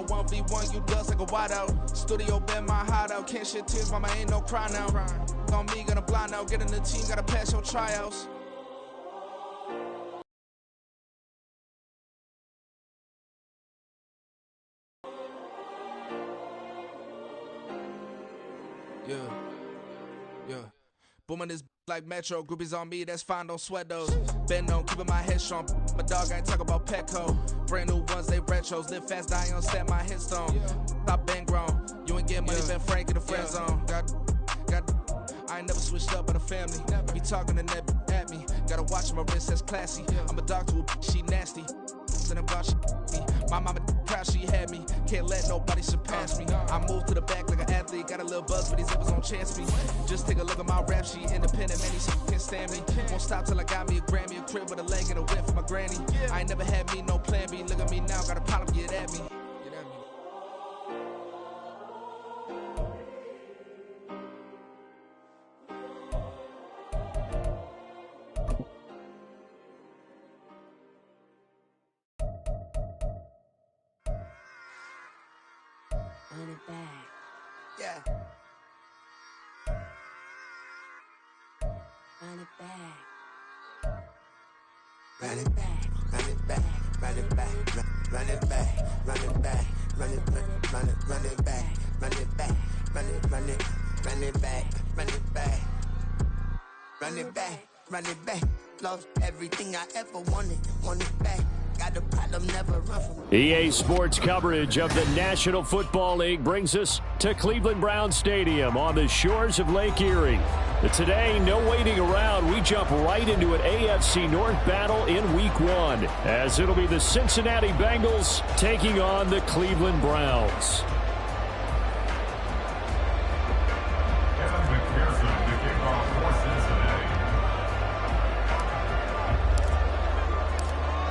out. 1v1, you dust like a wideout. Studio been my hideout. Can't shed tears, mama, ain't no cry now. On me, gonna blind out. Get in the team, gotta pass your tryouts. Yeah. Booming this like Metro. Groupies on me, that's fine, don't sweat those. Bend on, keeping my head strong. My dog ain't talk about Petco. Brand new ones, they retros. Live fast, die on set, my headstone. Stop been grown. You ain't getting money, been Frank in the friend zone. I ain't never switched up in the family. Be talking to that at me. Gotta watch my wrist, that's classy. I'm a dog to a she nasty. And I'm God, she me. My mama proud she had me. Can't let nobody surpass me. I move to the back like an athlete. Got a little buzz, but these zippers don't chance me. Just take a look at my rap sheet. Independent, man, these can't stand me. Won't stop till I got me a Grammy. A crib with a leg and a whip for my granny. I ain't never had me no plan B. Look at me now, got a problem, get at me. Run it back. Yeah. Run it back. Run it back. Run it back. Run it back. Run it back. Run it back. Run it back. Run it back. Run it back. Run it back. Run it back. Run it back. Run it back. Run it back. Lost everything I ever wanted. Want it back. Got a problem, never run from it. EA Sports coverage of the National Football League brings us to Cleveland Browns Stadium on the shores of Lake Erie. But today, no waiting around. We jump right into an AFC North battle in Week 1, as it'll be the Cincinnati Bengals taking on the Cleveland Browns.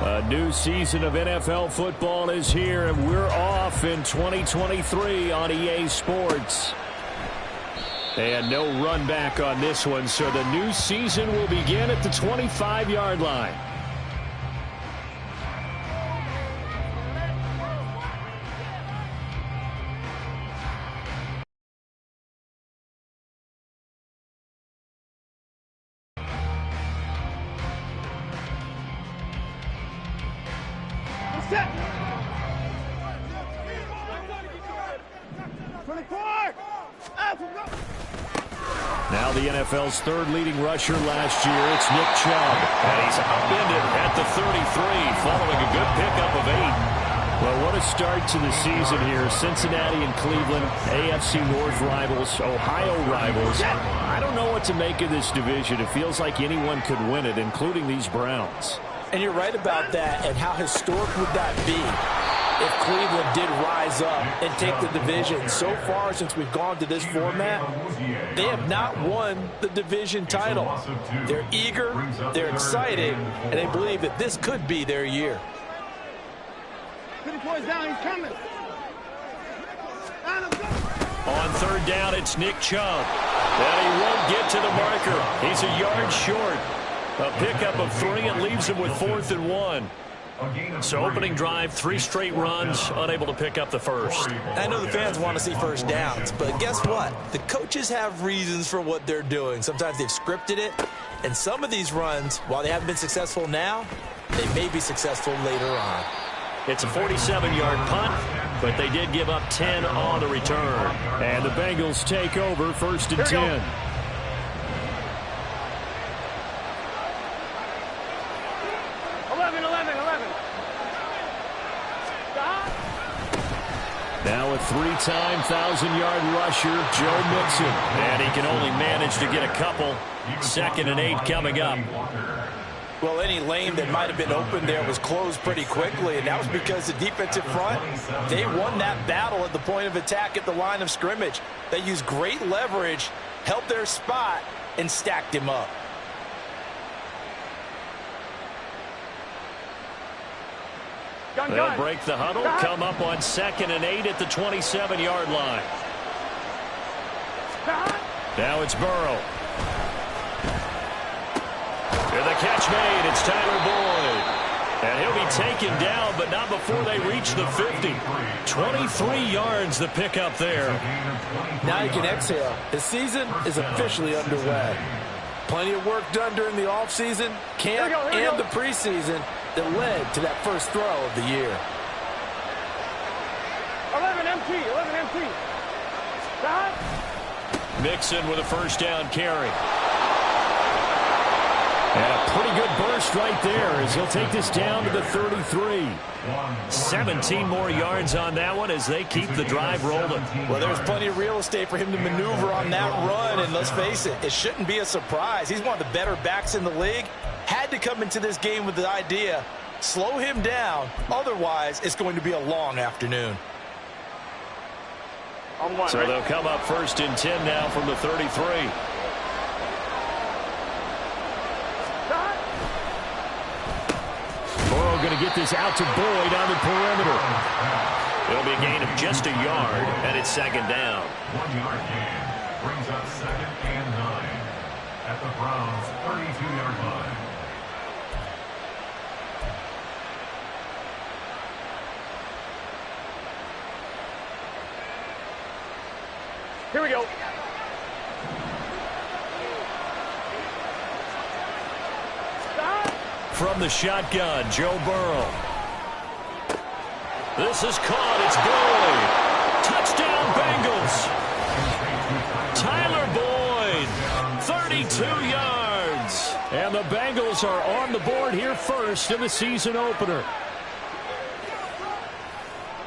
A new season of NFL football is here, and we're off in 2023 on EA Sports. And no run back on this one, so the new season will begin at the 25-yard line. Now the NFL's third leading rusher last year, it's Nick Chubb. And he's upended at the 33 following a good pickup of 8. Well, what a start to the season here. Cincinnati and Cleveland, AFC North rivals, Ohio rivals. I don't know what to make of this division. It feels like anyone could win it, including these Browns. And you're right about that, and how historic would that be if Cleveland did rise up and take the division? So far, since we've gone to this format, they have not won the division title. They're eager, they're excited, and they believe that this could be their year. Down, he's coming. On third down, it's Nick Chubb. And he won't get to the marker. He's a yard short. A pickup of 3 and leaves him with 4th and 1. So opening drive, 3 straight runs, unable to pick up the first. I know the fans want to see first downs, but guess what? The coaches have reasons for what they're doing. Sometimes they've scripted it, and some of these runs, while they haven't been successful now, they may be successful later on. It's a 47-yard punt, but they did give up 10 on the return. And the Bengals take over 1st and 10. Now a 3-time 1,000-yard rusher, Joe Mixon. And he can only manage to get a couple. 2nd and 8 coming up. Well, any lane that might have been open there was closed pretty quickly, and that was because the defensive front, they won that battle at the point of attack at the line of scrimmage. They used great leverage, held their spot, and stacked him up. They'll break the huddle, come up on 2nd and 8 at the 27-yard line. Now it's Burrow. And the catch made. It's Tyler Boyd. And he'll be taken down, but not before they reach the 50. 23 yards the pickup there. Now you can exhale. The season is officially underway. Plenty of work done during the offseason, camp, and the preseason that led to that first throw of the year. 11 MT. Stop. Mixon with a first down carry. And a pretty good burst right there as he'll take this down to the 33. 17 more yards on that one as they keep the drive rolling. Well, there's plenty of real estate for him to maneuver on that run, and let's face it, it shouldn't be a surprise. He's one of the better backs in the league. Had to come into this game with the idea, slow him down, otherwise it's going to be a long afternoon. So they'll come up first and 10 now from the 33. Burrow going to get this out to Boyd on the perimeter. It'll be a gain of just a yard, and it's second down. 1 yard gain brings up second and 9 at the Browns' 32-yard line. Here we go. From the shotgun, Joe Burrow. This is caught. It's Boyd. Touchdown, Bengals. Tyler Boyd, 32 yards. And the Bengals are on the board here first in the season opener.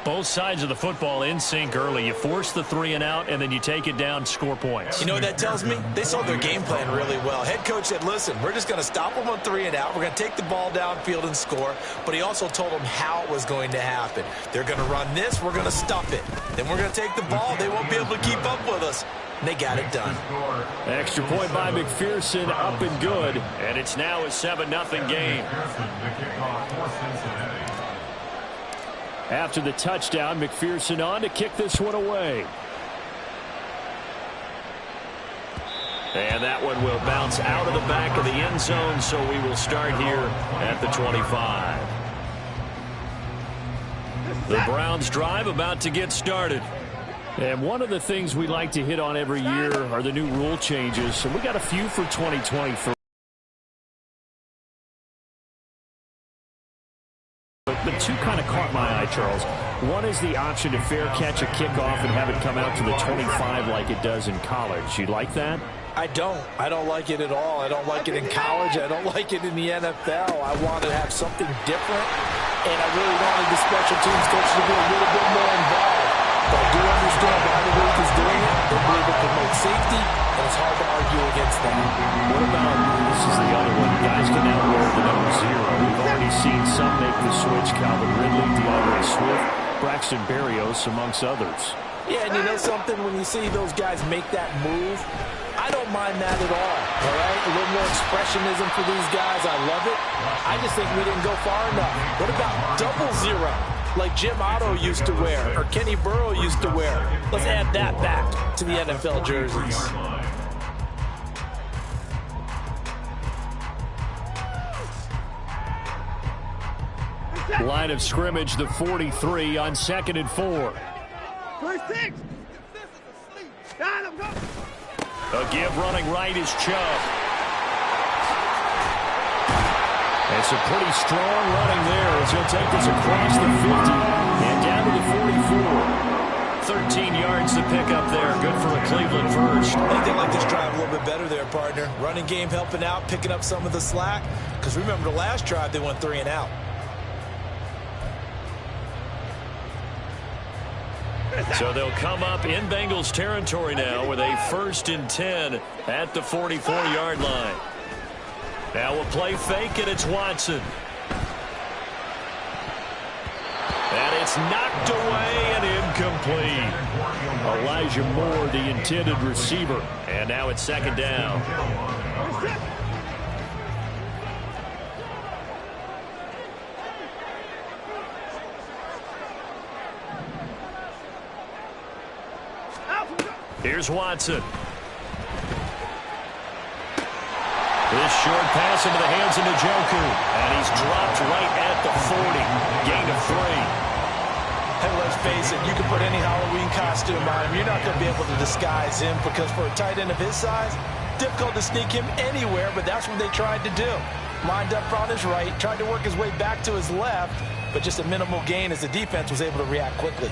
Both sides of the football in sync early. You force the 3 and out, and then you take it down, score points. You know what that tells me? They saw their game plan really well. Head coach said, listen, we're just going to stop them on 3 and out. We're going to take the ball downfield and score. But he also told them how it was going to happen. They're going to run this. We're going to stuff it. Then we're going to take the ball. They won't be able to keep up with us. And they got it done. Extra point by McPherson, up and good. And it's now a 7-0 game. After the touchdown, McPherson on to kick this one away. And that one will bounce out of the back of the end zone, so we will start here at the 25. The Browns drive about to get started. And one of the things we like to hit on every year are the new rule changes. So we got a few for 2023. But two kind of caught my eye, Charles. One is the option to fair catch a kickoff and have it come out to the 25 like it does in college. You like that? I don't. I don't like it at all. I don't like it in college. I don't like it in the NFL. I want to have something different, and I really wanted the special teams coach to be a little bit more involved. But I do understand why the league is doing it. They believe it promotes safety, and it's hard to argue against that. What about, this is the other one, guys can now wear the number 0. We've already seen some make the switch. Calvin Ridley, DeAndre Swift, Braxton Berrios, amongst others. Yeah, and you know something? When you see those guys make that move, I don't mind that at all right? A little more expressionism for these guys. I love it. I just think we didn't go far enough. What about 00, like Jim Otto used to wear or Kenny Burrow used to wear? Let's add that back to the NFL jerseys. Line of scrimmage, the 43 on 2nd and 4. 26. Got him, go. A give running right is Chubb. And some pretty strong running there as he'll take this across the 50 and down to the 44. 13 yards to pick up there. Good for a Cleveland first. I think they like this drive a little bit better there, partner. Running game helping out, picking up some of the slack. Because remember the last drive, they went 3 and out. So they'll come up in Bengals territory now with a 1st and 10 at the 44-yard line. Now we'll play fake, and it's Watson. And it's knocked away and incomplete. Elijah Moore, the intended receiver. And now it's 2nd down. Here's Watson. This short pass into the hands of Njoku. And he's dropped right at the 40. Gain of 3. And let's face it, you can put any Halloween costume on him. You're not going to be able to disguise him because for a tight end of his size, difficult to sneak him anywhere, but that's what they tried to do. Lined up on his right, tried to work his way back to his left, but just a minimal gain as the defense was able to react quickly.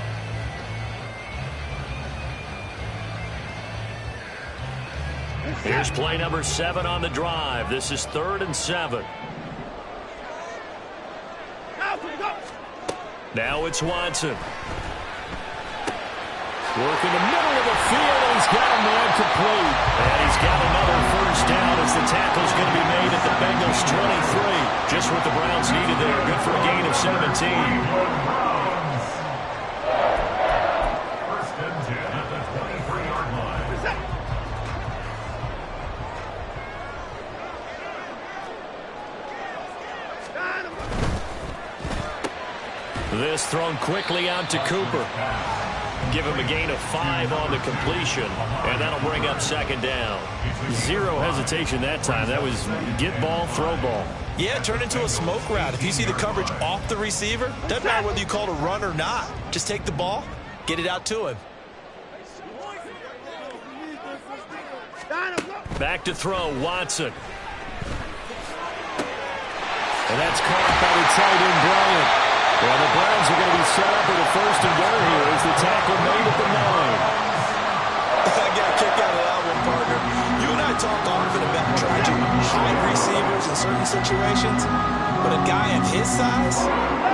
Here's play number 7 on the drive. This is 3rd and 7. Now it's Watson. Working the middle of the field, and he's got a man complete. And he's got another first down as the tackle's going to be made at the Bengals 23. Just what the Browns needed there. Good for a gain of 17. First and 10 at the 23-yard line. This thrown quickly out to Cooper. Give him a gain of 5 on the completion, and that'll bring up 2nd down. Zero hesitation that time. That was get ball, throw ball. Yeah, turn into a smoke route. If you see the coverage off the receiver, doesn't matter whether you call it a run or not. Just take the ball, get it out to him. Back to throw, Watson. And that's caught by the tight end, Bryant. Well, the Browns are going to be set up at a 1st and goal here as the tackle made at the 9. I got a kick out of that one, partner. You and I talk often about trying to hide receivers in certain situations, but a guy of his size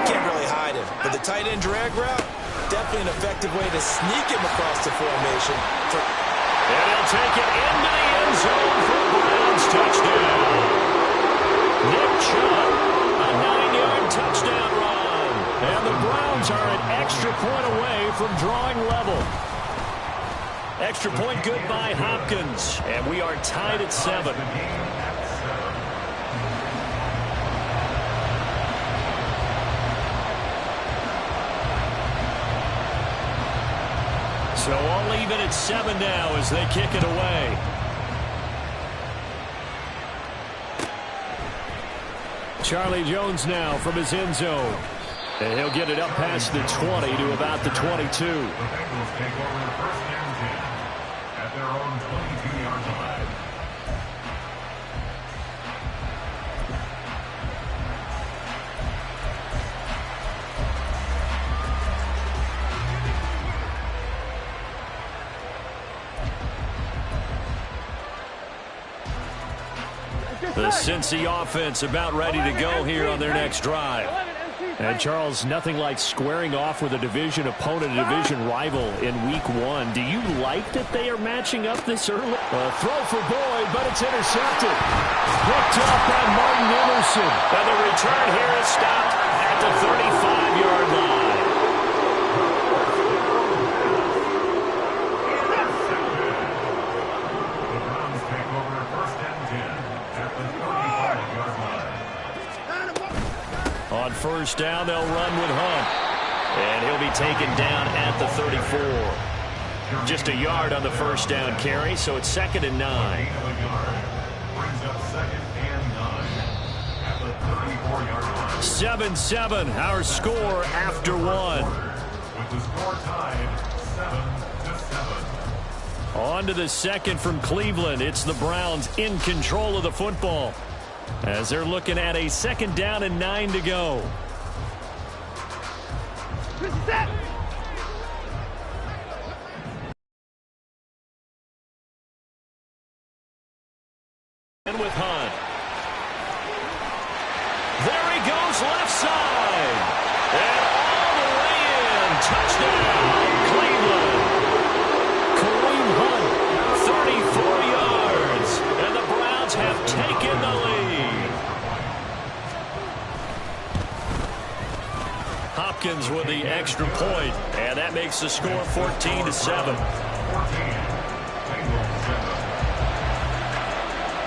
can't really hide him. But the tight end drag route, definitely an effective way to sneak him across the formation. And he'll take it into the end zone for a Browns touchdown. Nick Chubb, a 9-yard touchdown run. And the Browns are an extra point away from drawing level. Extra point good by Hopkins. And we are tied at 7. So all even at 7 now as they kick it away. Charlie Jones now from his end zone. And he'll get it up past the 20 to about the 22. The Bengals take over the 1st and 10 at their own 22-yard line. The Cincy offense about ready to go here on their next drive. And, Charles, nothing like squaring off with a division opponent, a division rival in Week 1. Do you like that they are matching up this early? A throw for Boyd, but it's intercepted. Picked up by Martin Emerson. And the return here is stopped at the 35-yard line. The Browns take over 1st and 10 at the 35-yard line. On 1st down, they'll run with Hunt. And he'll be taken down at the 34. Just a yard on the 1st down carry, so it's 2nd and 9. Brings up 2nd and 9 at the 34-yard line. 7-7, our score after 1. With the score tied 7-7. On to the 2nd from Cleveland. It's the Browns in control of the football as they're looking at a 2nd down and 9 to go. And with Hunt. There he goes, left side. And all the way in. Touchdown, Cleveland. Kareem Hunt, 34 yards. And the Browns have taken the lead. Hopkins with the extra point. And that makes the score 14-7.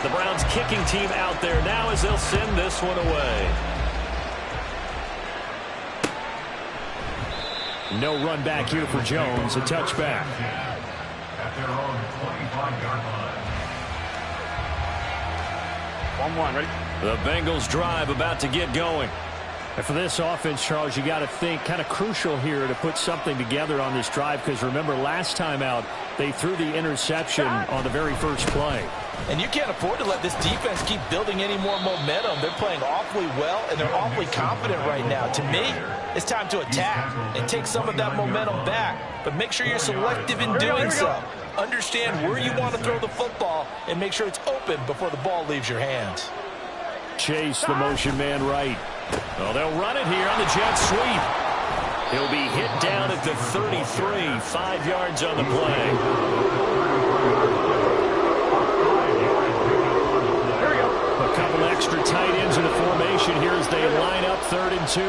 The Browns kicking team out there now as they'll send this one away. No run back here for Jones. A touchback. At their own 25-yard line. 1-1, ready? The Bengals drive about to get going. And for this offense, Charles, you got to think kind of crucial here to put something together on this drive, because remember last time out they threw the interception on the very first play. And you can't afford to let this defense keep building any more momentum. They're playing awfully well, and they're awfully confident right now. To me, it's time to attack and take some of that momentum back. But make sure you're selective in doing so. Understand where you want to throw the football and make sure it's open before the ball leaves your hands. Chase the motion man right. Well, they'll run it here on the jet sweep. He'll be hit down at the 33, 5 yards on the play. A couple extra tight ends in the formation here as they line up 3rd and 2.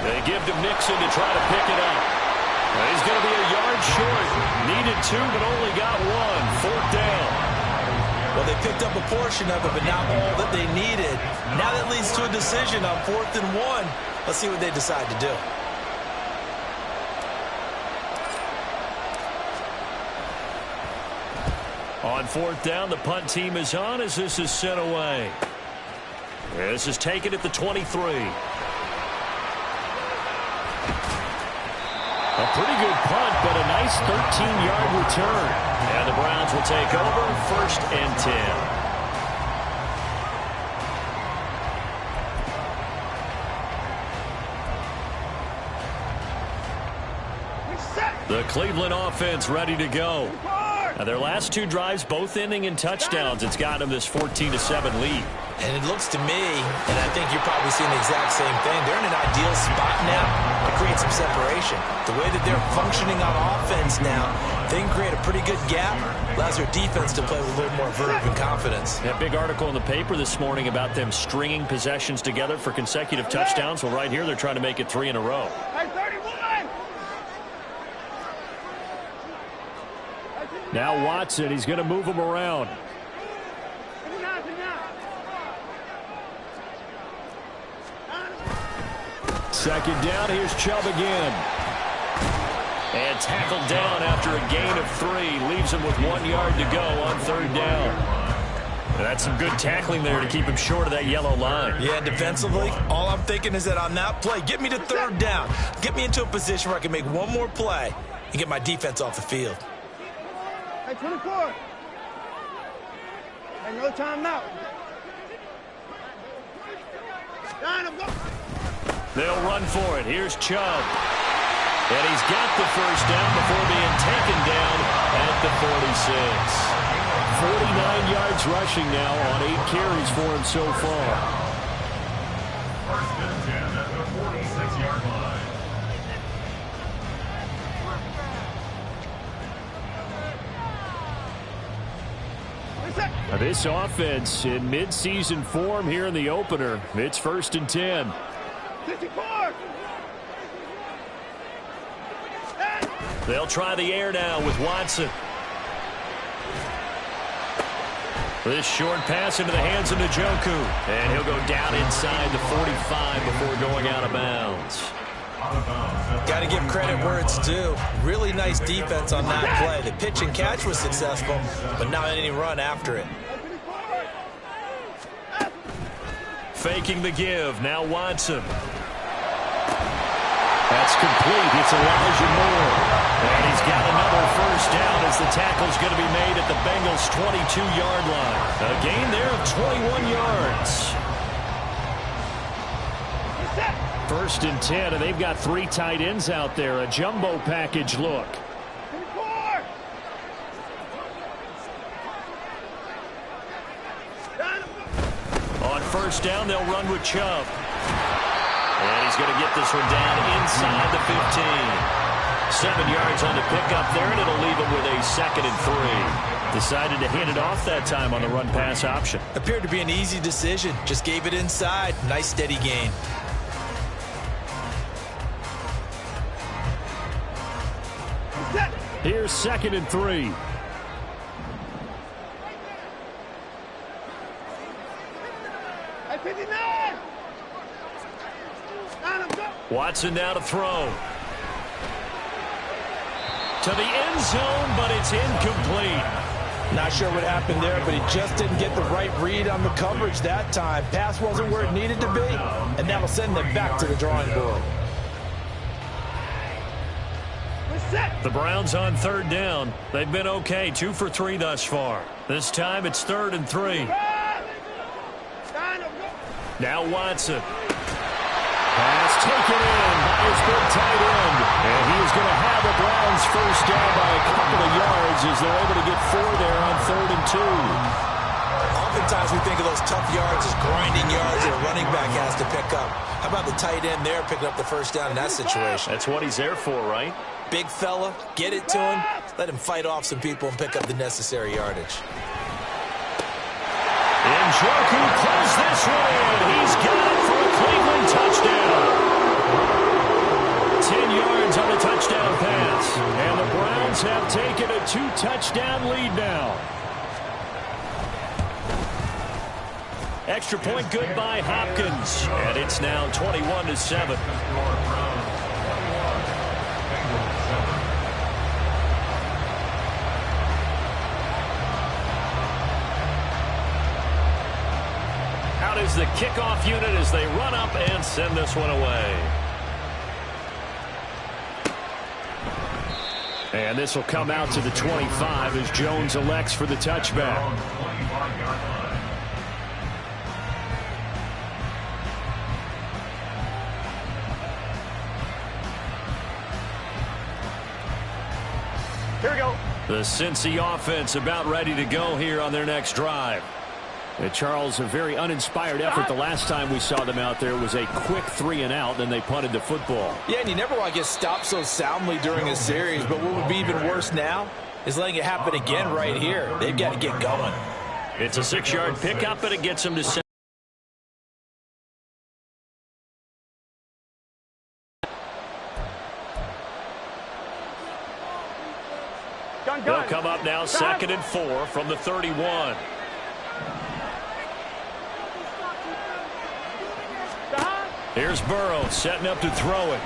They give to Mixon to try to pick it up. Well, he's going to be a yard short. Needed 2, but only got 1. 4th down. Well, they picked up a portion of it, but not all that they needed. Now that leads to a decision on 4th and 1. Let's see what they decide to do. On 4th down, the punt team is on as this is sent away. This is taken at the 23. A pretty good punt, but a nice 13-yard return. And the Browns will take over 1st and 10. The Cleveland offense ready to go. Now their last 2 drives, both ending in touchdowns. It's got them this 14-7 lead. And it looks to me, and I think you're probably seeing the exact same thing, they're in an ideal spot now to create some separation. The way that they're functioning on offense now, they can create a pretty good gap. Allows their defense to play with a little more verve and confidence. That big article in the paper this morning about them stringing possessions together for consecutive touchdowns. Well, right here they're trying to make it 3 in a row. Now Watson, he's going to move him around. Second down, here's Chubb again. And tackled down after a gain of 3. Leaves him with 1 yard to go on 3rd down. That's some good tackling there to keep him short of that yellow line. Yeah, defensively, all I'm thinking is that on that play, get me to 3rd down. Get me into a position where I can make one more play and get my defense off the field. Hey, 24. Hey, no timeout. Line him, go. They'll run for it. Here's Chubb. And he's got the 1st down before being taken down at the 46. 49 yards rushing now on 8 carries for him so far. 1st and 10 at the 46-yard line. Now this offense in midseason form here in the opener. It's 1st and 10. 54. They'll try the air now with Watson. This short pass into the hands of Njoku. And he'll go down inside the 45 before going out of bounds. Got to give credit where it's due. Really nice defense on that play. The pitch and catch was successful, but not any run after it. Faking the give. Now Watson. That's complete. It's Elijah Moore. And he's got another 1st down as the tackle's going to be made at the Bengals' 22-yard line. A gain there of 21 yards. 1st and 10, and they've got 3 tight ends out there. A jumbo package look. On 1st down, they'll run with Chubb. And he's going to get this one down inside the 15. 7 yards on the pickup there, and it'll leave him with a 2nd and 3. Decided to hand it off that time on the run-pass option. Appeared to be an easy decision. Just gave it inside. Nice steady gain. Here's 2nd and 3. Watson now to throw. To the end zone, but it's incomplete. Not sure what happened there, but he just didn't get the right read on the coverage that time. Pass wasn't where it needed to be, and that'll send them back to the drawing board. The Browns on third down. They've been okay, 2 for 3 thus far. This time it's 3rd and 3. Now Watson. Pass taken in by his big tight end. And he is going to have the Browns first down by a couple of yards as they're able to get 4 there on 3rd and 2. Oftentimes we think of those tough yards as grinding yards that a running back has to pick up. How about the tight end there picking up the first down in that situation? That's what he's there for, right? Big fella, get it to him, let him fight off some people and pick up the necessary yardage. Njoku pulls this one in. He's got it for a Cleveland touchdown. 10 yards on the touchdown pass. And the Browns have taken a 2-touchdown lead now. Extra point good by Hopkins. And it's now 21-7. Out is the kickoff unit as they run up and send this one away. And this will come out to the 25 as Jones elects for the touchback. Here we go. The Cincy offense about ready to go here on their next drive. Charles, a very uninspired effort the last time we saw them out there. It was a quick 3-and-out, then they punted the football. Yeah, and you never want to get stopped so soundly during a series, but what would be even worse now is letting it happen again right here. They've got to get going. It's a 6-yard pickup, and it gets them to 7. They'll come up now 2nd and 4 from the 31. Here's Burrow setting up to throw it.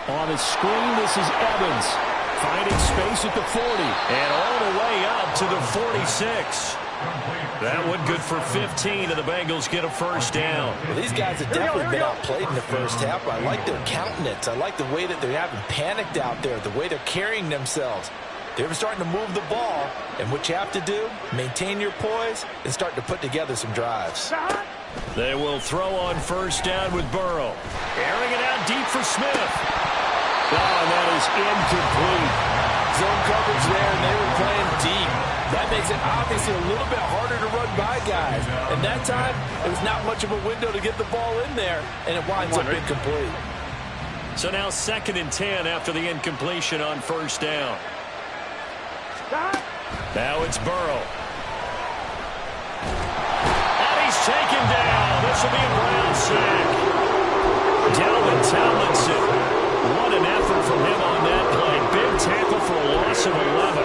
On the screen, this is Evans. Finding space at the 40. And all the way up to the 46. That one good for 15, and the Bengals get a first down. Well, these guys have definitely been outplayed in the first half. I like their countenance. I like the way that they're having panicked out there, the way they're carrying themselves. They're starting to move the ball, and what you have to do, maintain your poise and start to put together some drives. They will throw on first down with Burrow. Airing it out deep for Smith. Oh, and that is incomplete. Zone coverage there, and they were playing deep. That makes it obviously a little bit harder to run by guys. And that time, it was not much of a window to get the ball in there, and it winds up incomplete. So now 2nd and 10 after the incompletion on first down. Now it's Burrow. And he's taken down. This will be a Brown sack. Dalvin Tomlinson. What an effort from him on that play. Big tackle for a loss of 11.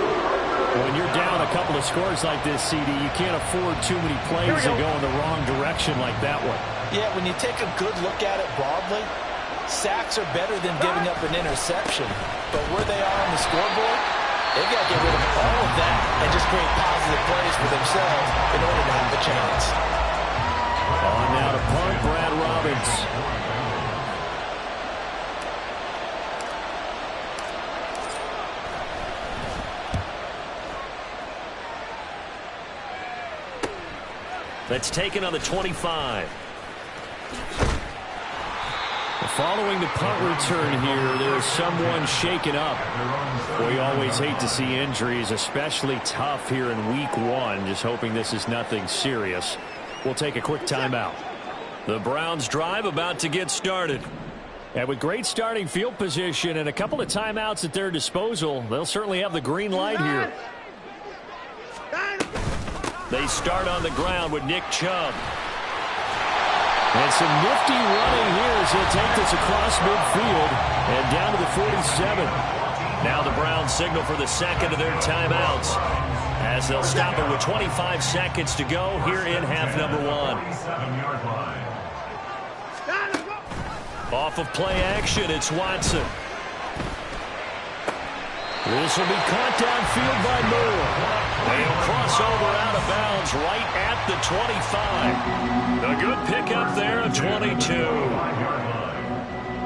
When you're down a couple of scores like this, CD, you can't afford too many plays to go in the wrong direction like that one. Yeah, when you take a good look at it broadly, sacks are better than giving up an interception. But where they are on the scoreboard, they've got to get rid of all of that and just create positive plays for themselves in order to have a chance. On now to punt, Brad Robbins. That's taken on the 25. Following the punt return here, there's someone shaken up. We always hate to see injuries, especially tough here in week 1. Just hoping this is nothing serious. We'll take a quick timeout. The Browns drive about to get started. And with great starting field position and a couple of timeouts at their disposal, they'll certainly have the green light here. They start on the ground with Nick Chubb. And some nifty running here as he'll take this across midfield and down to the 47. Now the Browns signal for the second of their timeouts as they'll stop it with 25 seconds to go here in half number 1. Off of play action, it's Watson. This will be caught downfield by Moore. They'll cross over out of bounds right at the 25. A good pickup there of 22.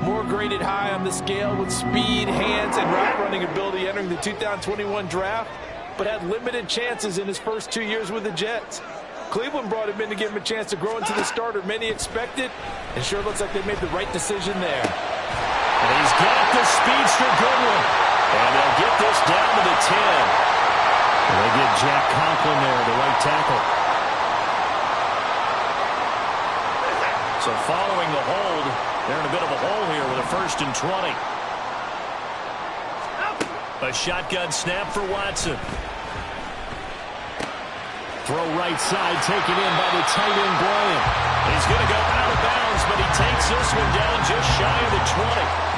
Moore graded high on the scale with speed, hands, and route running ability entering the 2021 draft, but had limited chances in his first 2 years with the Jets. Cleveland brought him in to give him a chance to grow into the starter many expected, and sure looks like they made the right decision there. And he's got the speedster Goodwin. And they'll get this down to the 10. And they get Jack Conklin there, the right tackle. So following the hold, they're in a bit of a hole here with a 1st and 20. A shotgun snap for Watson. Throw right side, taken in by the tight end, Bryant. He's going to go out of bounds, but he takes this one down just shy of the 20.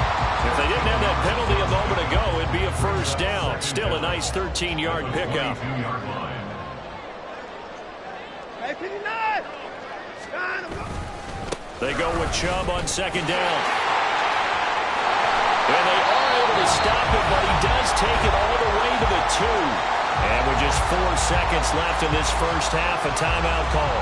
If they didn't have that penalty a moment ago, it'd be a 1st down. Still a nice 13-yard pickup. They go with Chubb on 2nd down. And they are able to stop him, but he does take it all the way to the 2. And with just 4 seconds left in this first half, a timeout call.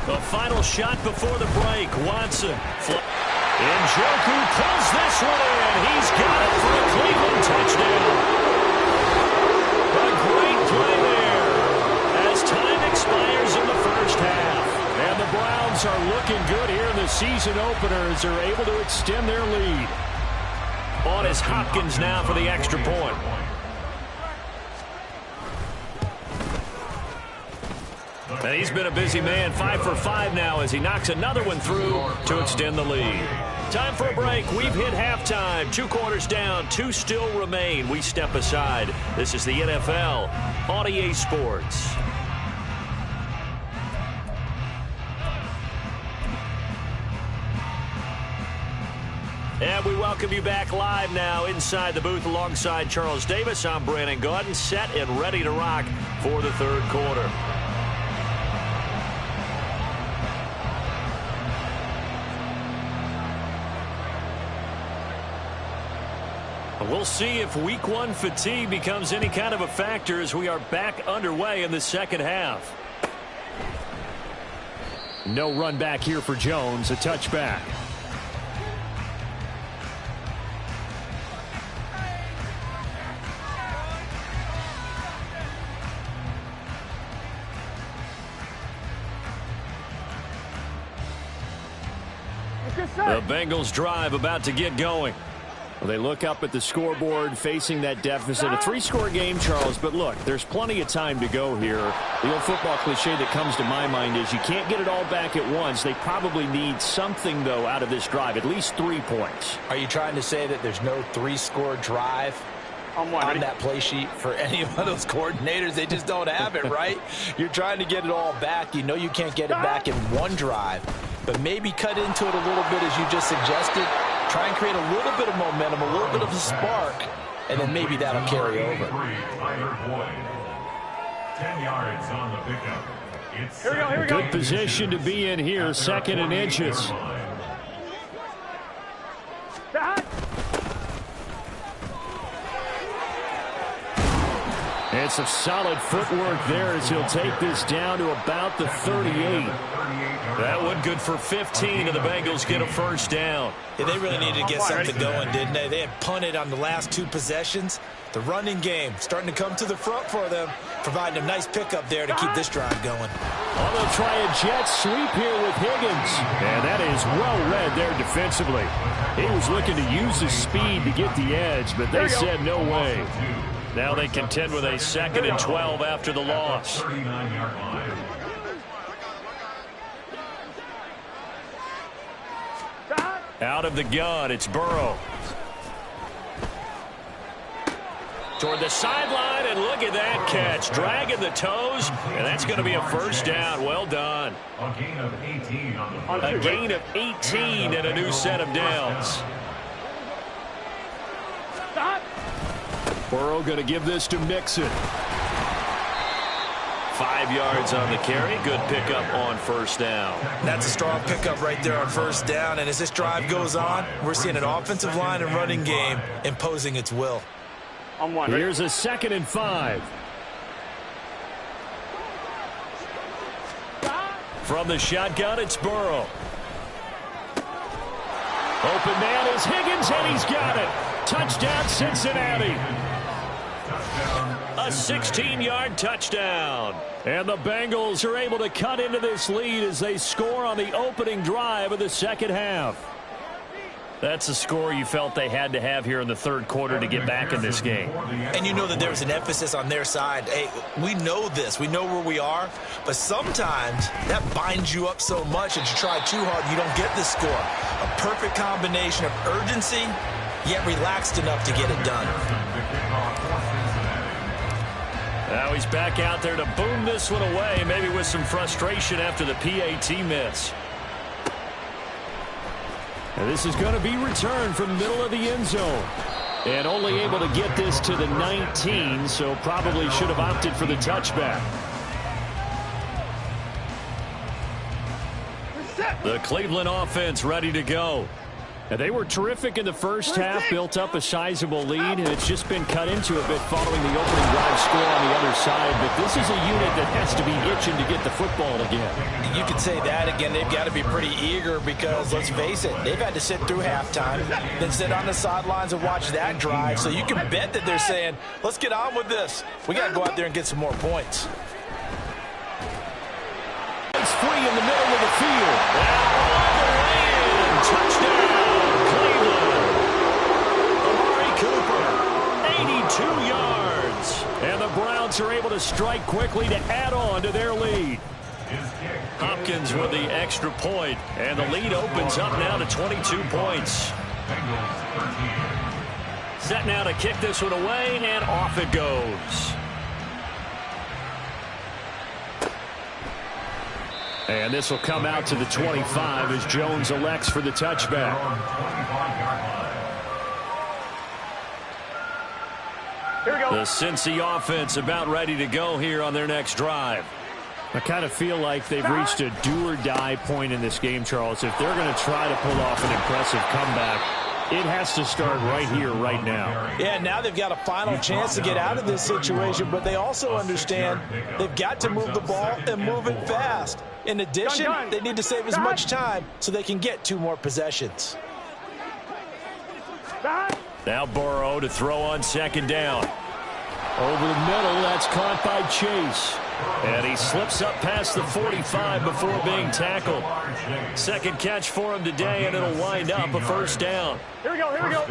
The final shot before the break. Watson. Njoku pulls this one in. He's got it for a Cleveland touchdown. A great play there as time expires in the first half. And the Browns are looking good here in the season opener as they're able to extend their lead. On is Hopkins now for the extra point. And he's been a busy man, 5 for 5 now as he knocks another one through to extend the lead. Time for a break. We've hit halftime. 2 quarters down, 2 still remain. We step aside. This is the NFL on EA Sports. And we welcome you back live now inside the booth alongside Charles Davis. I'm Brandon Gaudin, set and ready to rock for the 3rd quarter. We'll see if week 1 fatigue becomes any kind of a factor as we are back underway in the second half. No run back here for Jones, a touchback. The Bengals drive about to get going. Well, they look up at the scoreboard facing that deficit. A 3-score game, Charles, but look, there's plenty of time to go here. The old football cliche that comes to my mind is you can't get it all back at once. They probably need something, though, out of this drive, at least 3 points. Are you trying to say that there's no 3-score drive on that play sheet for any of those coordinators? They just don't have it, right? You're trying to get it all back. You know you can't get it back in one drive, but maybe cut into it a little bit as you just suggested. Try and create a little bit of momentum, a little bit of a spark, and then maybe that'll carry over. 10 yards on the pickup. Here we go. Good position to be in here, 2nd and inches. And some solid footwork there as he'll take this down to about the 38. That one good for 15, and the Bengals get a 1st down. Yeah, they really needed to get something going, didn't they? They had punted on the last 2 possessions. The running game starting to come to the front for them, providing a nice pickup there to keep this drive going. Oh, they'll try a jet sweep here with Higgins. And that is well read there defensively. He was looking to use his speed to get the edge, but they said no way. Now they contend with a 2nd and 12 after the loss. 39-yard line. Out of the gun, it's Burrow. Toward the sideline, and look at that catch. Dragging the toes, and that's going to be a 1st down. Well done. A gain of 18 on the play. A gain of 18 and a new set of downs. Burrow going to give this to Mixon. 5 yards on the carry. Good pickup on first down. That's a strong pickup right there on first down. And as this drive goes on, we're seeing an offensive line and running game imposing its will. On one. Here's a 2nd and 5. From the shotgun, it's Burrow. Open man is Higgins, and he's got it. Touchdown, Cincinnati. A 16-yard touchdown. And the Bengals are able to cut into this lead as they score on the opening drive of the second half. That's a score you felt they had to have here in the third quarter to get back in this game. And you know that there was an emphasis on their side. Hey, we know this. We know where we are. But sometimes that binds you up so much that you try too hard and you don't get the score. A perfect combination of urgency, yet relaxed enough to get it done. Now he's back out there to boom this one away, maybe with some frustration after the PAT miss. And this is going to be returned from the middle of the end zone. And only able to get this to the 19, so probably should have opted for the touchback. The Cleveland offense ready to go. And they were terrific in the first half, built up a sizable lead, and it's just been cut into a bit following the opening drive score on the other side. But this is a unit that has to be itching to get the football again. You could say that again. They've got to be pretty eager because, let's face it, they've had to sit through halftime, then sit on the sidelines and watch that drive. So you can bet that they're saying, let's get on with this. We got to go out there and get some more points. It's free in the middle of the field. And touchdown. 82 yards. And the Browns are able to strike quickly to add on to their lead. Hopkins with the extra point, and the lead opens up now to 22 points. Set now to kick this one away, and off it goes. And this will come out to the 25 as Jones elects for the touchback. Here we go. The Cincy offense about ready to go here on their next drive. I kind of feel like they've reached a do-or-die point in this game, Charles. If they're going to try to pull off an impressive comeback, it has to start right here, right now. Yeah, now they've got a final chance to get out of this situation, but they also understand they've got to move the ball and move it fast. In addition, they need to save as much time so they can get 2 more possessions. Now Burrow to throw on second down. Over the middle, that's caught by Chase. And he slips up past the 45 before being tackled. Second catch for him today, and it'll wind up a first down. Here we go, here we go.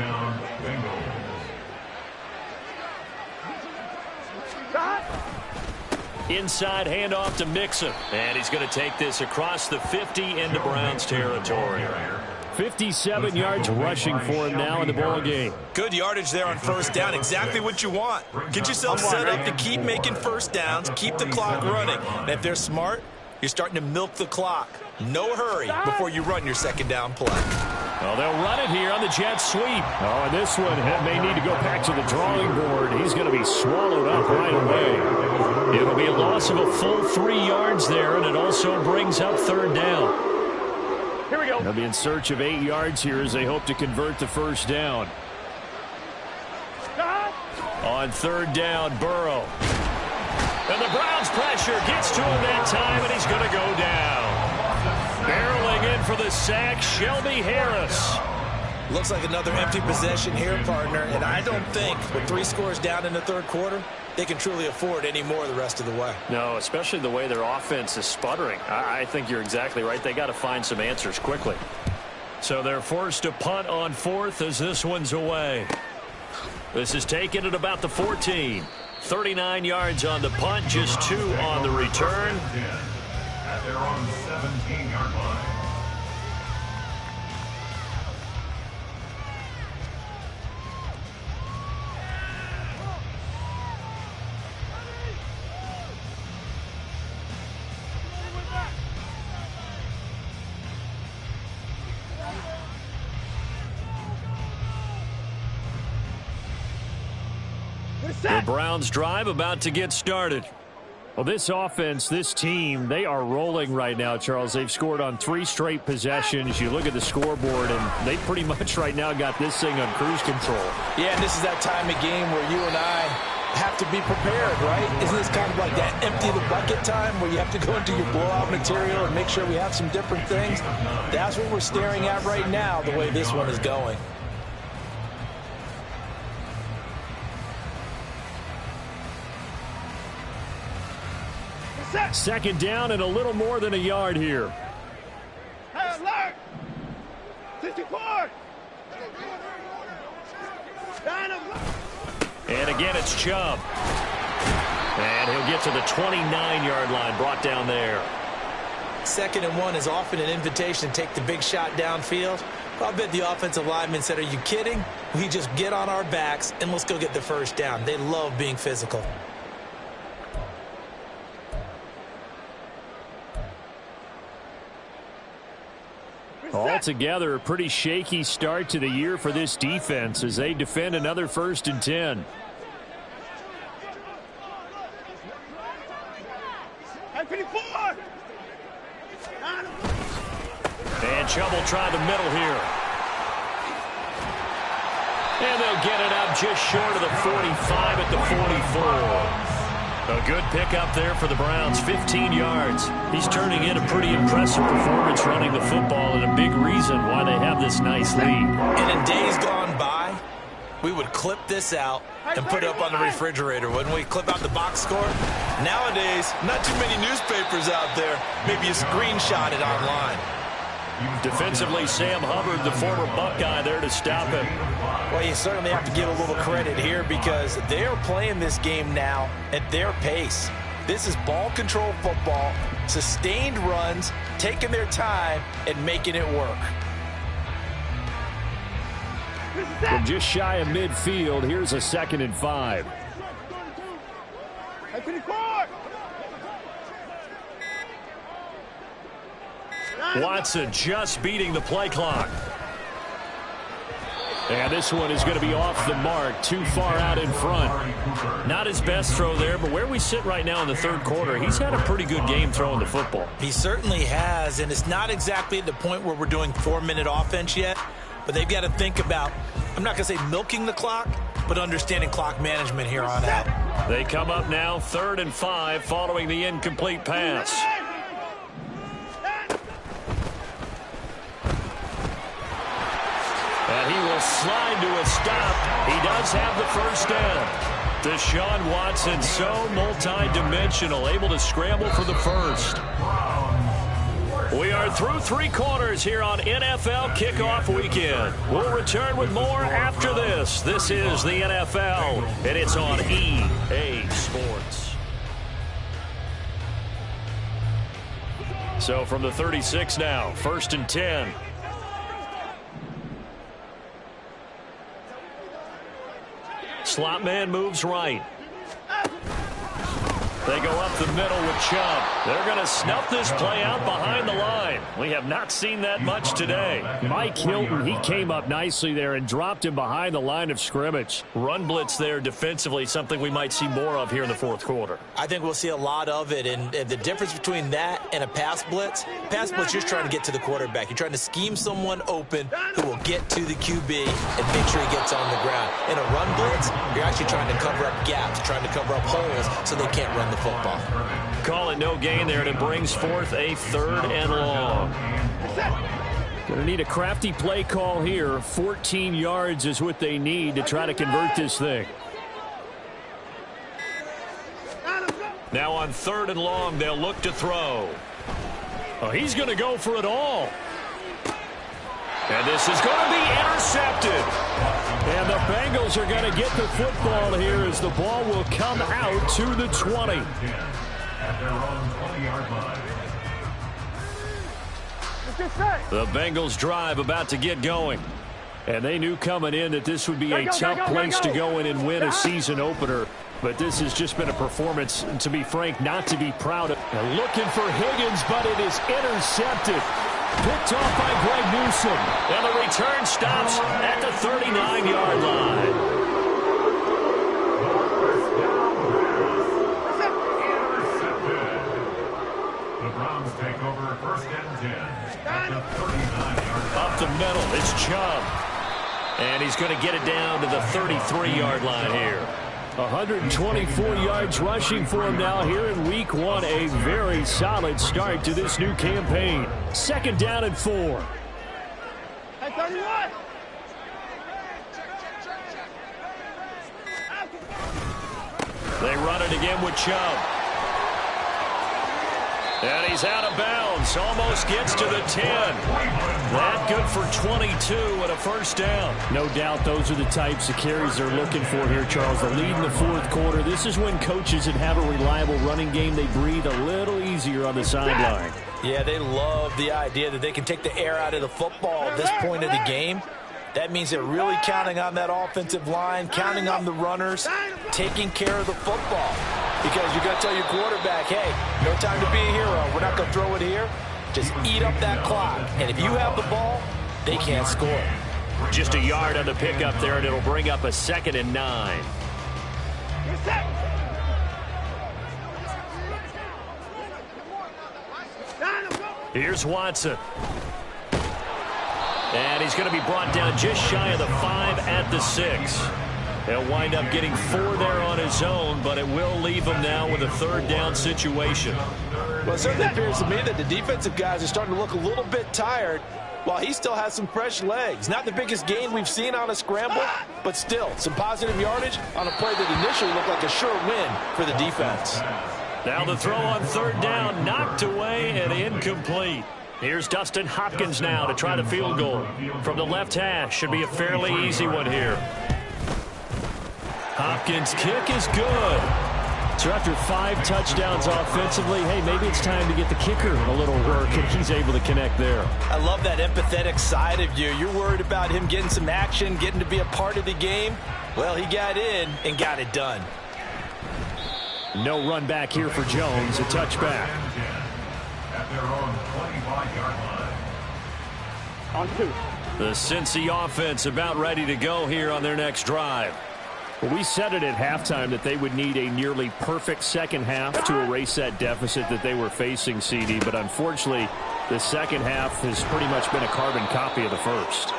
Inside handoff to Mixon. And he's going to take this across the 50 into Browns territory. 57 yards rushing for him now in the ball game. Good yardage there on first down. Exactly what you want. Get yourself set up to keep making first downs, keep the clock running. And if they're smart, you're starting to milk the clock. No hurry before you run your second down play. Well, they'll run it here on the jet sweep. Oh, and this one may need to go back to the drawing board. He's going to be swallowed up right away. It'll be a loss of a full 3 yards there, and it also brings up third down. Here we go. They'll be in search of 8 yards here as they hope to convert the first down. On third down, Burrow. And the Browns pressure gets to him that time, and he's going to go down. Barreling in for the sack, Shelby Harris. Looks like another empty possession here, partner, and I don't think with 3 scores down in the third quarter, they can truly afford any more the rest of the way. No, especially the way their offense is sputtering. I think you're exactly right. They got to find some answers quickly. So they're forced to punt on fourth as this one's away. This is taken at about the 14. 39 yards on the punt, just 2 on the return. At their own 17-yard line. The Browns drive about to get started. Well, this offense, this team, they are rolling right now, Charles. They've scored on 3 straight possessions. You look at the scoreboard, and they pretty much right now got this thing on cruise control. Yeah, and this is that time of game where you and I have to be prepared, right? Isn't this kind of like that empty the bucket time where you have to go into your blowout material and make sure we have some different things? That's what we're staring at right now, the way this one is going. Second down and a little more than a yard here. Hey, alert! 64! And again, it's Chubb. And he'll get to the 29-yard line, brought down there. 2nd and 1 is often an invitation to take the big shot downfield. I bet the offensive lineman said, are you kidding? We just get on our backs and let's go get the first down. They love being physical. Altogether, a pretty shaky start to the year for this defense as they defend another 1st and 10. And Chubb will try the middle here. And they'll get it up just short of the 45 at the 44. A good pickup there for the Browns, 15 yards. He's turning in a pretty impressive performance running the football and a big reason why they have this nice lead. And in days gone by, we would clip this out and put it up on the refrigerator, wouldn't we? Clip out the box score. Nowadays, not too many newspapers out there. Maybe you screenshot it online. Defensively, Sam Hubbard, the former Buckeye, there to stop him. Well, you certainly have to give a little credit here because they are playing this game now at their pace. This is ball control football, sustained runs, taking their time, and making it work. From just shy of midfield, here's a 2nd and 5. Watson just beating the play clock. And this one is going to be off the mark, too far out in front. Not his best throw there, but where we sit right now in the 3rd quarter, he's had a pretty good game throwing the football. He certainly has, and it's not exactly at the point where we're doing 4-minute offense yet, but they've got to think about, I'm not going to say milking the clock, but understanding clock management here on out. They come up now 3rd and 5 following the incomplete pass. And he will slide to a stop. He does have the first down. Deshaun Watson, so multi-dimensional, able to scramble for the first. We are through 3 quarters here on NFL Kickoff Weekend. We'll return with more after this. This is the NFL, and it's on EA Sports. So from the 36 now, 1st and 10. Slot man moves right. They go up the middle with Chubb. They're going to snuff this play out behind the line. We have not seen that much today. Mike Hilton, he came up nicely there and dropped him behind the line of scrimmage. Run blitz there defensively, something we might see more of here in the 4th quarter. I think we'll see a lot of it, and the difference between that and a pass blitz, you're trying to get to the quarterback. You're trying to scheme someone open who will get to the QB and make sure he gets on the ground. In a run blitz, you're actually trying to cover up gaps, trying to cover up holes so they can't run the football. Call it no gain there, and it brings forth a 3rd and long. Going to need a crafty play call here. 14 yards is what they need to try to convert this thing. Now on 3rd and long, they'll look to throw. Oh, he's going to go for it all. And this is going to be intercepted. And the Bengals are going to get the football here as the ball will come out to the 20. At their own 20-yard line. The Bengals drive about to get going. And they knew coming in that this would be a tough place to go in and win a season opener. But this has just been a performance, to be frank, not to be proud of. And looking for Higgins, but it is intercepted. Picked off by Greg Newsom. And the return stops at the 39-yard line. Up the middle, it's Chubb. And he's going to get it down to the 33-yard line here. 124 yards rushing for him now here in week 1. A very solid start to this new campaign. 2nd down and 4. Hey, 31! They run it again with Chubb. And he's out of bounds. Almost gets to the 10. That good for 22 and a first down. No doubt those are the types of carries they're looking for here, Charles. The lead in the 4th quarter. This is when coaches that have a reliable running game, they breathe a little easier on the sideline. Yeah, they love the idea that they can take the air out of the football at this point of the game. That means they're really counting on that offensive line, counting on the runners, taking care of the football. Because you're going to tell your quarterback, hey, no time to be a hero. We're not going to throw it here. Just eat up that clock. And if you have the ball, they can't score. Just a yard on the pickup there, and it'll bring up a 2nd and 9. Here's Watson. And he's going to be brought down just shy of the 5 at the 6. He'll wind up getting 4 there on his own, but it will leave him now with a 3rd down situation. Well, it certainly appears to me that the defensive guys are starting to look a little bit tired while he still has some fresh legs. Not the biggest gain we've seen on a scramble, but still some positive yardage on a play that initially looked like a sure win for the defense. Now the throw on 3rd down, knocked away and incomplete. Here's Dustin Hopkins now to try the field goal. From the left hash, should be a fairly easy one here. Hopkins' kick is good. So after 5 touchdowns offensively, hey, maybe it's time to get the kicker a little work, and he's able to connect there. I love that empathetic side of you. You're worried about him getting some action, getting to be a part of the game. Well, he got in and got it done. No run back here for Jones, a touchback. At their own 25-yard line. On 2. The Cincy offense about ready to go here on their next drive. Well, we said it at halftime that they would need a nearly perfect second half to erase that deficit that they were facing, CD. But unfortunately, the second half has pretty much been a carbon copy of the first.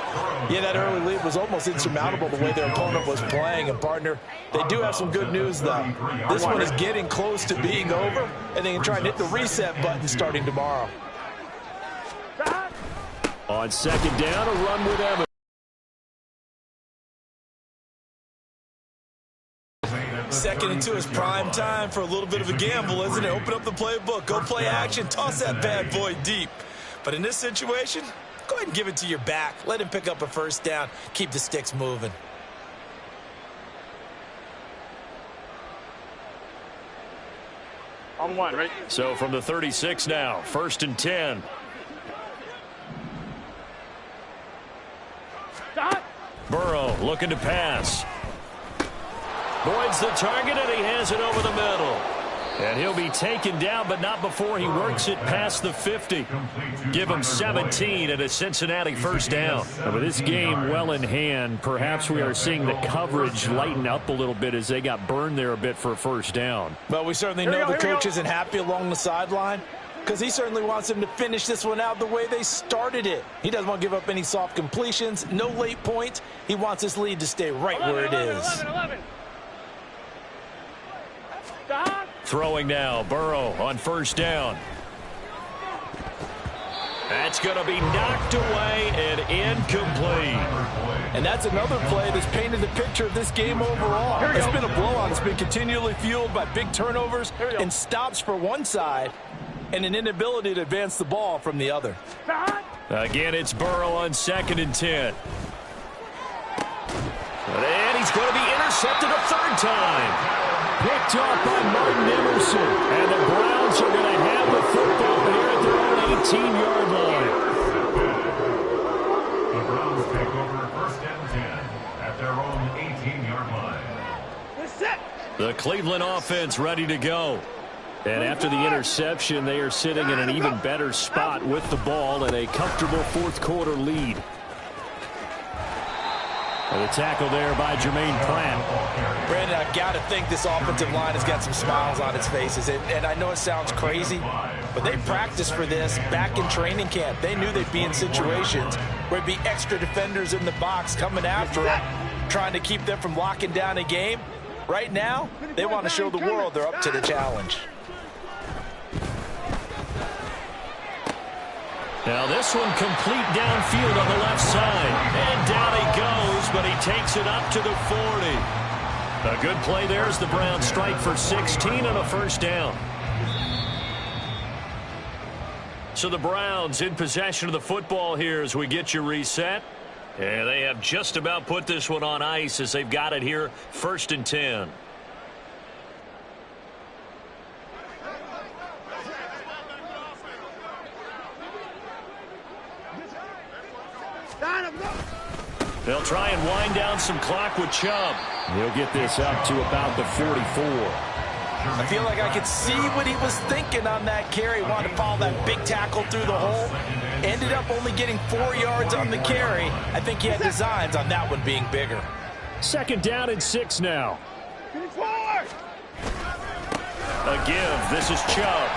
Yeah, that early lead was almost insurmountable the way their opponent was playing. And, partner, they do have some good news, though. This one is getting close to being over, and they can try and hit the reset button starting tomorrow. On 2nd down, a run with Evans. 2nd and 2 is prime time for a little bit of a gamble, isn't it? Open up the playbook, go play action, toss that bad boy deep. But in this situation, go ahead and give it to your back. Let him pick up a first down. Keep the sticks moving. On 1, right? So from the 36 now, 1st and 10. Stop. Burrow looking to pass. Boyd's the target, and he has it over the middle. And he'll be taken down, but not before he works it past the 50. Give him 17 and a Cincinnati first down. And with this game well in hand, perhaps we are seeing the coverage lighten up a little bit as they got burned there a bit for a first down. Well, we certainly know the coach isn't happy along the sideline because he certainly wants them to finish this one out the way they started it. He doesn't want to give up any soft completions, no late points. He wants this lead to stay right where it is. 11. Throwing now, Burrow on first down. That's going to be knocked away and incomplete. And that's another play that's painted the picture of this game overall. It's been a blowout. It's been continually fueled by big turnovers and stops for one side and an inability to advance the ball from the other. Again, it's Burrow on 2nd and 10. And he's going to be intercepted a 3rd time. Picked off by Martin Emerson. And the Browns are going to have the football here at their own 18-yard line. The Browns take over 1st and 10 at their own 18-yard line. The Cleveland offense ready to go. And after the interception, they are sitting in an even better spot with the ball and a comfortable 4th quarter lead. And the tackle there by Jermaine Pratt. Brandon, I've got to think this offensive line has got some smiles on its faces. And I know it sounds crazy, but they practiced for this back in training camp. They knew they'd be in situations where there'd be extra defenders in the box coming after them, trying to keep them from locking down a game. Right now, they want to show the world they're up to the challenge. Now this one complete downfield on the left side. And down he goes, but he takes it up to the 40. A good play there as the Browns strike for 16 on a first down. So the Browns in possession of the football here as we get you reset. And they have just about put this one on ice as they've got it here, 1st and 10. They'll try and wind down some clock with Chubb. He'll get this up to about the 44. I feel like I could see what he was thinking on that carry. Wanted to follow that big tackle through the hole. Ended up only getting 4 yards on the carry. I think he had designs on that one being bigger. 2nd down and 6 now. A give. This is Chubb.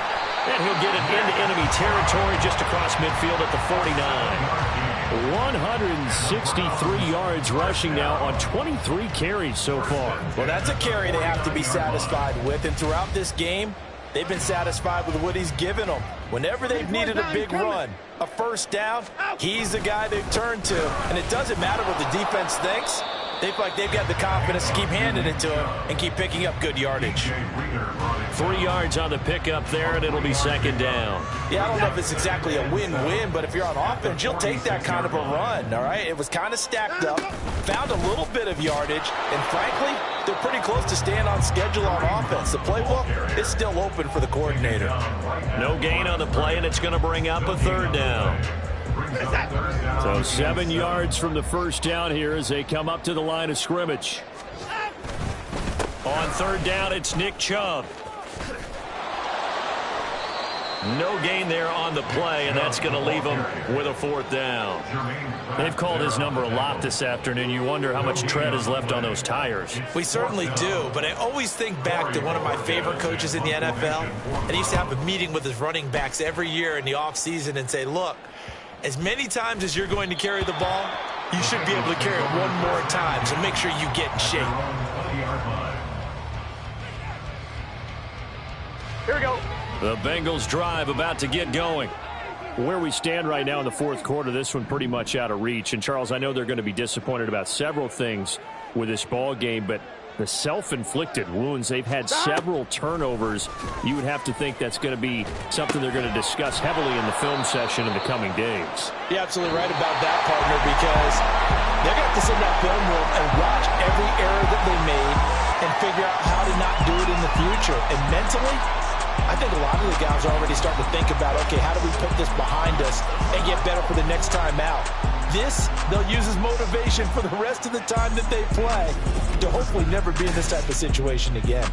And he'll get it into enemy territory just across midfield at the 49. 163 yards rushing now on 23 carries so far. Well, that's a carry they have to be satisfied with. And throughout this game, they've been satisfied with what he's given them. Whenever they've needed a big run, a first down, he's the guy they've turned to. And it doesn't matter what the defense thinks. They feel like they've got the confidence to keep handing it to him and keep picking up good yardage. 3 yards on the pickup there, and it'll be 2nd down. Yeah, I don't know if it's exactly a win-win, but if you're on offense, you'll take that kind of a run, all right? It was kind of stacked up, found a little bit of yardage, and frankly, they're pretty close to staying on schedule on offense. The playbook is still open for the coordinator. No gain on the play, and it's going to bring up a 3rd down. So 7 yards from the first down here as they come up to the line of scrimmage. On 3rd down, it's Nick Chubb. No gain there on the play, and that's going to leave him with a 4th down. They've called his number a lot this afternoon. You wonder how much tread is left on those tires. We certainly do, but I always think back to one of my favorite coaches in the NFL, and he used to have a meeting with his running backs every year in the offseason and say, look, as many times as you're going to carry the ball, you should be able to carry it one more time, so make sure you get in shape. Here we go. The Bengals drive about to get going. Where we stand right now in the 4th quarter, this one pretty much out of reach. And, Charles, I know they're going to be disappointed about several things with this ball game, but the self-inflicted wounds, they've had several turnovers. You would have to think that's going to be something they're going to discuss heavily in the film session in the coming days. You're absolutely right about that, partner, because they're going to have to sit in that film room and watch every error that they made and figure out how to not do it in the future. And mentally, I think a lot of the guys are already starting to think about, okay, how do we put this behind us and get better for the next time out? This, they'll use as motivation for the rest of the time that they play to hopefully never be in this type of situation again.